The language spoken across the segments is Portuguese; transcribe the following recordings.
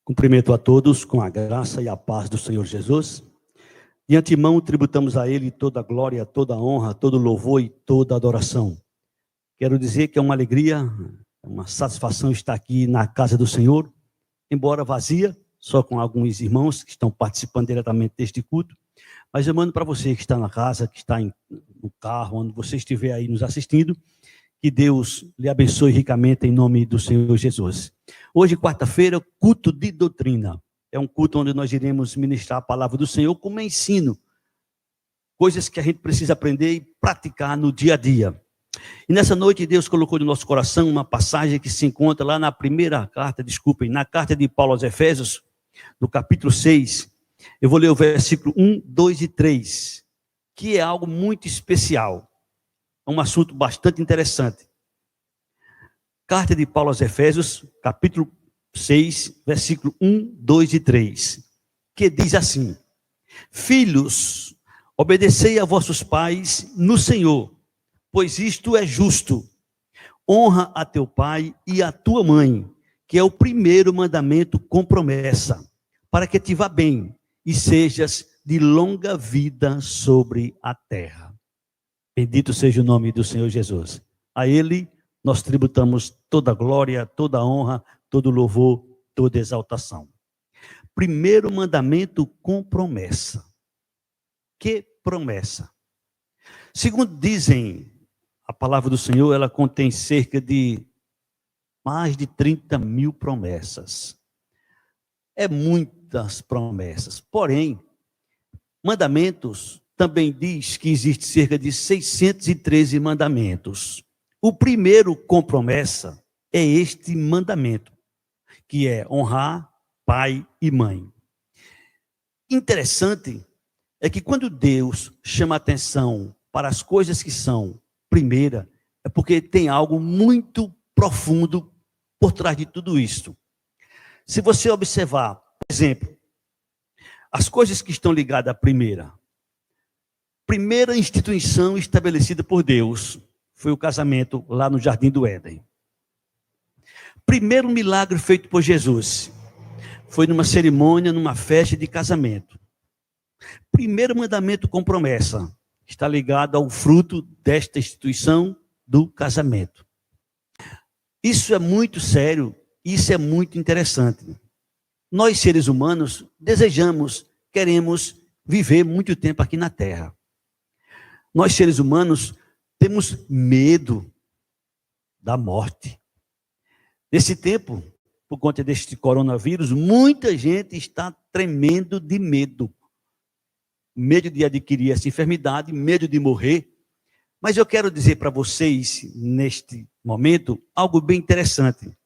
Cumprimento a todos com a graça e a paz do Senhor Jesus. De antemão, tributamos a Ele toda a glória, toda a honra, todo o louvor e toda a adoração. Quero dizer que é uma alegria, uma satisfação estar aqui na casa do Senhor, embora vazia, só com alguns irmãos que estão participando diretamente deste culto. Mas eu mando para você que está na casa, que está no carro, onde você estiver aí nos assistindo, que Deus lhe abençoe ricamente em nome do Senhor Jesus. Hoje, quarta-feira, culto de doutrina. É um culto onde nós iremos ministrar a palavra do Senhor como ensino. Coisas que a gente precisa aprender e praticar no dia a dia. E nessa noite, Deus colocou no nosso coração uma passagem que se encontra lá na na carta de Paulo aos Efésios, no capítulo 6. Eu vou ler o versículo 1, 2 e 3, que é algo muito especial. É um assunto bastante interessante. Carta de Paulo aos Efésios, capítulo 6, versículo 1, 2 e 3, que diz assim: Filhos, obedecei a vossos pais no Senhor, pois isto é justo. Honra a teu pai e a tua mãe, que é o primeiro mandamento com promessa, para que te vá bem e sejas de longa vida sobre a terra. Bendito seja o nome do Senhor Jesus. A Ele nós tributamos toda a glória, toda a honra, todo o louvor, toda a exaltação. Primeiro mandamento com promessa. Que promessa? Segundo dizem, a palavra do Senhor, ela contém cerca de mais de 30 mil promessas. É muitas promessas. Porém, mandamentos também diz que existe cerca de 613 mandamentos. O primeiro com promessa é este mandamento, que é honrar pai e mãe. Interessante é que quando Deus chama atenção para as coisas que são primeira, é porque tem algo muito profundo por trás de tudo isto. Se você observar, por exemplo, as coisas que estão ligadas à primeira instituição estabelecida por Deus foi o casamento lá no Jardim do Éden. Primeiro milagre feito por Jesus foi numa cerimônia, numa festa de casamento. Primeiro mandamento com promessa está ligado ao fruto desta instituição do casamento. Isso é muito sério, isso é muito interessante. Nós, seres humanos, queremos viver muito tempo aqui na Terra. Nós, seres humanos, temos medo da morte. Nesse tempo, por conta deste coronavírus, muita gente está tremendo de medo. Medo de adquirir essa enfermidade, medo de morrer. Mas eu quero dizer para vocês, neste momento, algo bem interessante.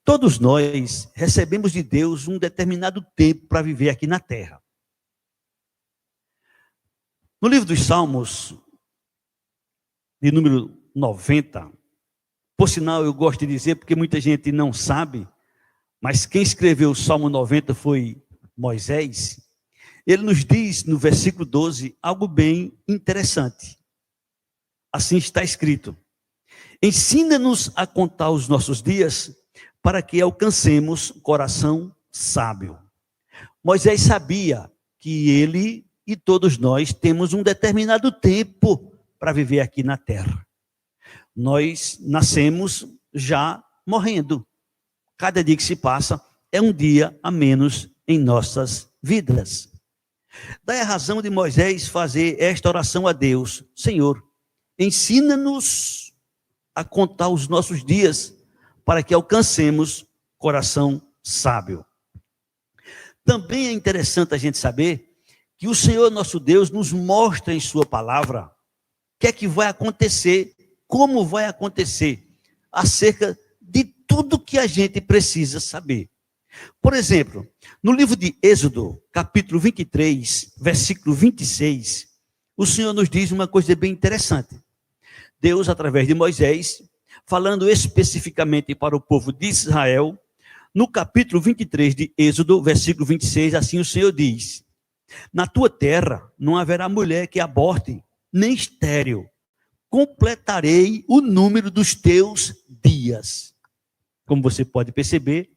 Todos nós recebemos de Deus um determinado tempo para viver aqui na Terra. No livro dos Salmos, de número 90, por sinal eu gosto de dizer, porque muita gente não sabe, mas quem escreveu o Salmo 90 foi Moisés. Ele nos diz no versículo 12 algo bem interessante. Assim está escrito: ensina-nos a contar os nossos dias, para que alcancemos coração sábio. Moisés sabia que ele e todos nós temos um determinado tempo para viver aqui na terra. Nós nascemos já morrendo. Cada dia que se passa é um dia a menos em nossas vidas. Daí a razão de Moisés fazer esta oração a Deus: Senhor, ensina-nos a contar os nossos dias, para que alcancemos coração sábio. Também é interessante a gente saber que o Senhor nosso Deus nos mostra em sua palavra o que é que vai acontecer, como vai acontecer, acerca de tudo que a gente precisa saber. Por exemplo, no livro de Êxodo, capítulo 23, versículo 26, o Senhor nos diz uma coisa bem interessante. Deus, através de Moisés, falando especificamente para o povo de Israel, no capítulo 23 de Êxodo, versículo 26, assim o Senhor diz: na tua terra não haverá mulher que aborte, nem estéril. Completarei o número dos teus dias. Como você pode perceber,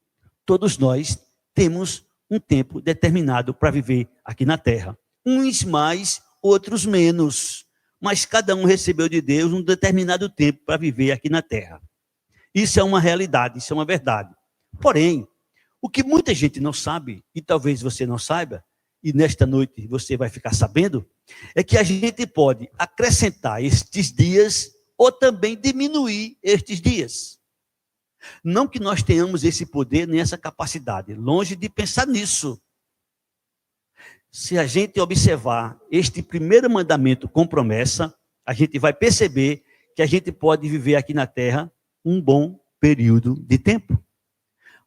todos nós temos um tempo determinado para viver aqui na terra. Uns mais, outros menos. Mas cada um recebeu de Deus um determinado tempo para viver aqui na terra. Isso é uma realidade, isso é uma verdade. Porém, o que muita gente não sabe, e talvez você não saiba, e nesta noite você vai ficar sabendo, é que a gente pode acrescentar estes dias ou também diminuir estes dias. Não que nós tenhamos esse poder nem essa capacidade, longe de pensar nisso. Se a gente observar este primeiro mandamento com promessa, a gente vai perceber que a gente pode viver aqui na terra um bom período de tempo.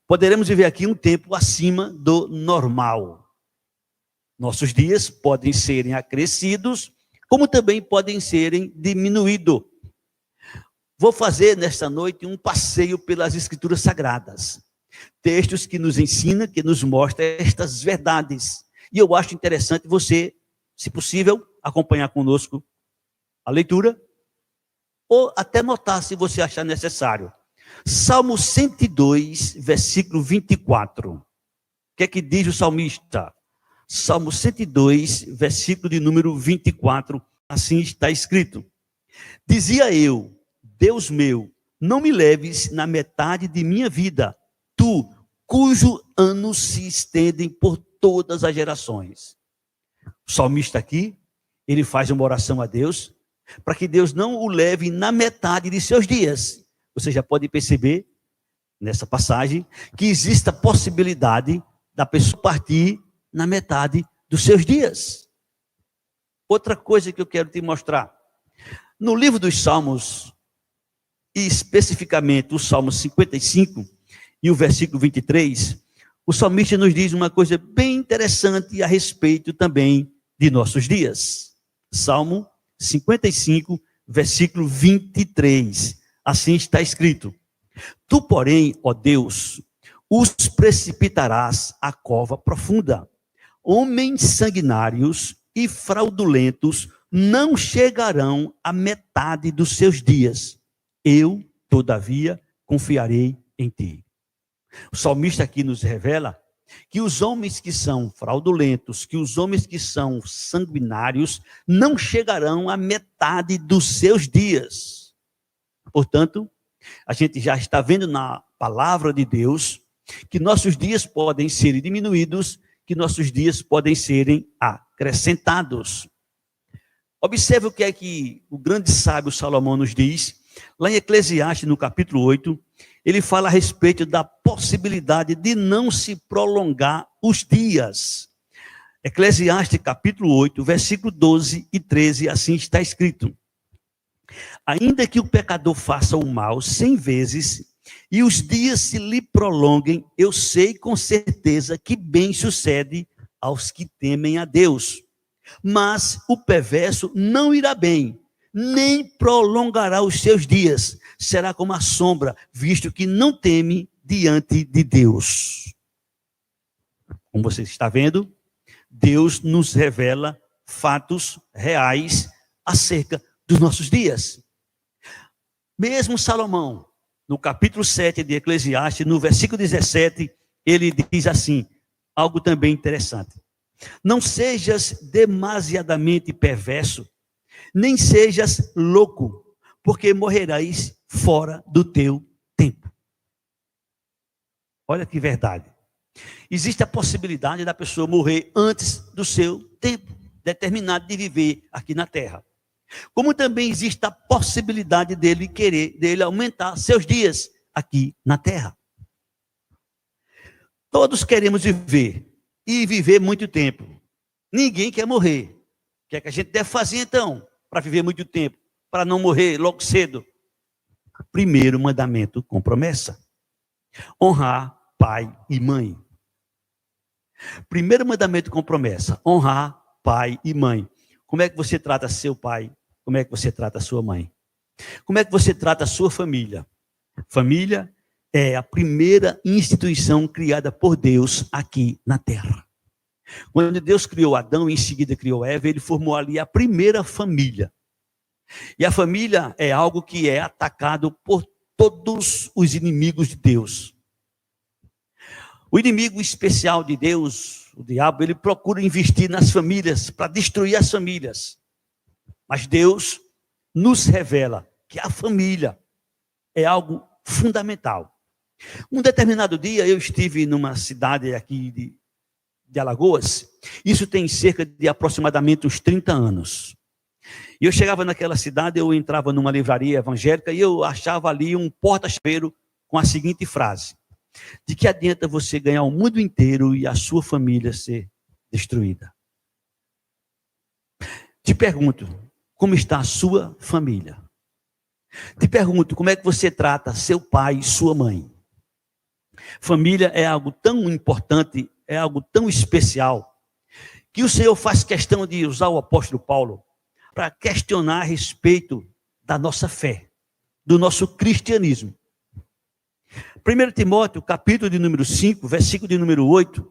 Poderemos viver aqui um tempo acima do normal. Nossos dias podem serem acrescidos, como também podem serem diminuídos. Vou fazer nesta noite um passeio pelas Escrituras Sagradas. Textos que nos ensinam, que nos mostram estas verdades. E eu acho interessante você, se possível, acompanhar conosco a leitura, ou até notar se você achar necessário. Salmo 102, versículo 24. O que é que diz o salmista? Salmo 102, versículo de número 24, assim está escrito. Dizia eu, Deus meu, não me leves na metade de minha vida, tu, cujo anos se estendem por todas as gerações. O salmista aqui, ele faz uma oração a Deus, para que Deus não o leve na metade de seus dias. Você já pode perceber, nessa passagem, que existe a possibilidade da pessoa partir na metade dos seus dias. Outra coisa que eu quero te mostrar. No livro dos Salmos, e especificamente o Salmo 55 e o versículo 23, o salmista nos diz uma coisa bem interessante a respeito também de nossos dias. Salmo 55, versículo 23. Assim está escrito: Tu, porém, ó Deus, os precipitarás à cova profunda. Homens sanguinários e fraudulentos não chegarão à metade dos seus dias. Eu, todavia, confiarei em ti. O salmista aqui nos revela que os homens que são fraudulentos, que os homens que são sanguinários, não chegarão à metade dos seus dias. Portanto, a gente já está vendo na palavra de Deus que nossos dias podem ser diminuídos, que nossos dias podem serem acrescentados. Observe o que é que o grande sábio Salomão nos diz. Lá em Eclesiastes, no capítulo 8, ele fala a respeito da possibilidade de não se prolongar os dias. Eclesiastes, capítulo 8, versículo 12 e 13, assim está escrito: Ainda que o pecador faça o mal 100 vezes, e os dias se lhe prolonguem, eu sei com certeza que bem sucede aos que temem a Deus. Mas o perverso não irá bem, nem prolongará os seus dias. Será como a sombra, visto que não teme diante de Deus. Como você está vendo, Deus nos revela fatos reais acerca dos nossos dias. Mesmo Salomão, no capítulo 7 de Eclesiastes, no versículo 17, ele diz assim, algo também interessante: Não sejas demasiadamente perverso, nem sejas louco, porque morrerás fora do teu tempo. Olha que verdade. Existe a possibilidade da pessoa morrer antes do seu tempo determinado de viver aqui na terra. Como também existe a possibilidade dele aumentar seus dias aqui na terra. Todos queremos viver e viver muito tempo. Ninguém quer morrer. O que é que a gente deve fazer então para viver muito tempo, para não morrer logo cedo? Primeiro mandamento com promessa: honrar pai e mãe. Primeiro mandamento com promessa: honrar pai e mãe. Como é que você trata seu pai? Como é que você trata sua mãe? Como é que você trata a sua família? Família é a primeira instituição criada por Deus aqui na terra. Quando Deus criou Adão e em seguida criou Eva, ele formou ali a primeira família. E a família é algo que é atacado por todos os inimigos de Deus. O inimigo especial de Deus, o diabo, ele procura investir nas famílias para destruir as famílias. Mas Deus nos revela que a família é algo fundamental. Um determinado dia eu estive numa cidade aqui de Alagoas, isso tem cerca de aproximadamente uns 30 anos. E eu chegava naquela cidade, eu entrava numa livraria evangélica e eu achava ali um porta-chaveiro com a seguinte frase: de que adianta você ganhar o mundo inteiro e a sua família ser destruída? Te pergunto, como está a sua família? Te pergunto, como é que você trata seu pai e sua mãe? Família é algo tão importante, é algo tão especial, que o Senhor faz questão de usar o apóstolo Paulo para questionar a respeito da nossa fé, do nosso cristianismo. 1 Timóteo, capítulo de número 5, versículo de número 8,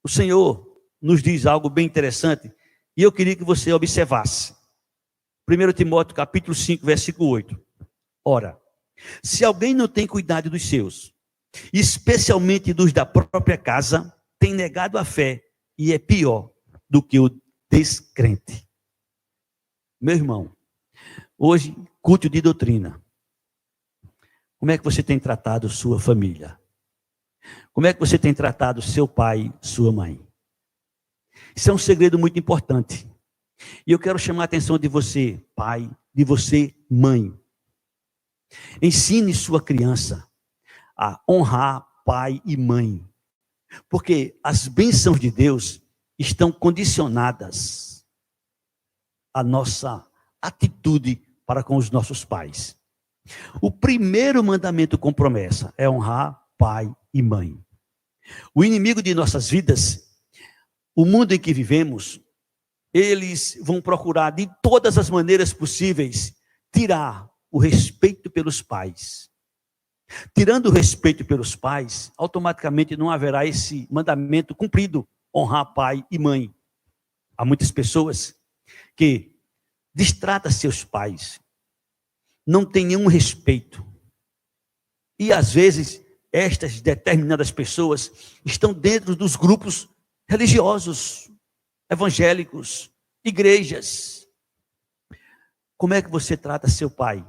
o Senhor nos diz algo bem interessante, e eu queria que você observasse. 1 Timóteo, capítulo 5, versículo 8. Ora, se alguém não tem cuidado dos seus, especialmente dos da própria casa, tem negado a fé e é pior do que o descrente. Meu irmão, hoje, culto de doutrina. Como é que você tem tratado sua família? Como é que você tem tratado seu pai, sua mãe? Isso é um segredo muito importante. E eu quero chamar a atenção de você, pai, de você, mãe. Ensine sua criança a honrar pai e mãe. Porque as bênçãos de Deus estão condicionadas à nossa atitude para com os nossos pais. O primeiro mandamento com promessa é honrar pai e mãe. O inimigo de nossas vidas, o mundo em que vivemos, eles vão procurar de todas as maneiras possíveis tirar o respeito pelos pais. Tirando o respeito pelos pais, automaticamente não haverá esse mandamento cumprido, honrar pai e mãe. Há muitas pessoas que destratam seus pais, não têm nenhum respeito. E às vezes, estas determinadas pessoas estão dentro dos grupos religiosos, evangélicos, igrejas. Como é que você trata seu pai?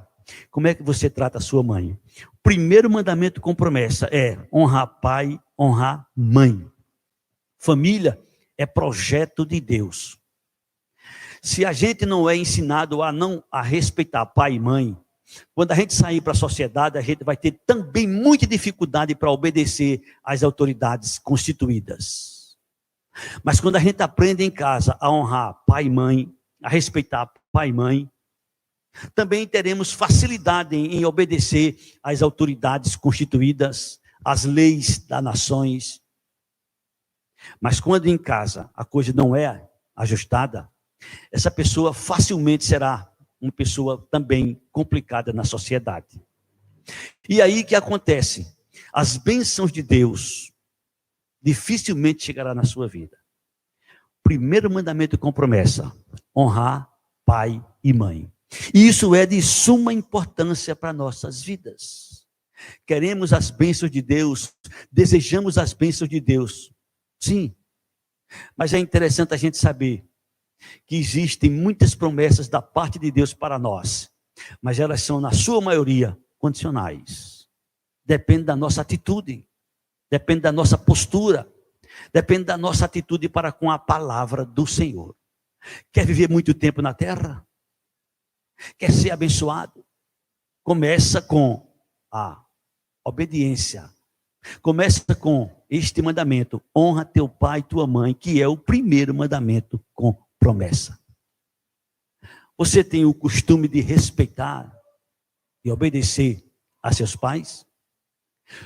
Como é que você trata sua mãe? O primeiro mandamento com promessa é honrar pai, honrar mãe. Família é projeto de Deus. Se a gente não é ensinado a respeitar pai e mãe, quando a gente sair para a sociedade, a gente vai ter também muita dificuldade para obedecer às autoridades constituídas. Mas quando a gente aprende em casa a honrar pai e mãe, a respeitar pai e mãe, também teremos facilidade em obedecer às autoridades constituídas, às leis das nações. Mas quando em casa a coisa não é ajustada, essa pessoa facilmente será uma pessoa também complicada na sociedade. E aí que acontece? As bênçãos de Deus dificilmente chegará na sua vida. Primeiro mandamento com promessa: honrar pai e mãe. E isso é de suma importância para nossas vidas. Queremos as bênçãos de Deus, desejamos as bênçãos de Deus. Sim, mas é interessante a gente saber que existem muitas promessas da parte de Deus para nós, mas elas são, na sua maioria, condicionais. Depende da nossa atitude, depende da nossa postura, depende da nossa atitude para com a palavra do Senhor. Quer viver muito tempo na terra? Quer ser abençoado? Começa com a obediência. Começa com este mandamento: honra teu pai e tua mãe, que é o primeiro mandamento com promessa. Você tem o costume de respeitar e obedecer a seus pais?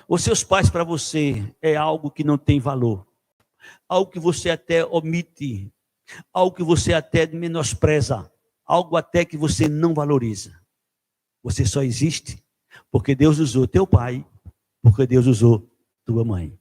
Os seus pais para você é algo que não tem valor, algo que você até omite, algo que você até menospreza, algo até que você não valoriza. Você só existe porque Deus usou teu pai, porque Deus usou tua mãe.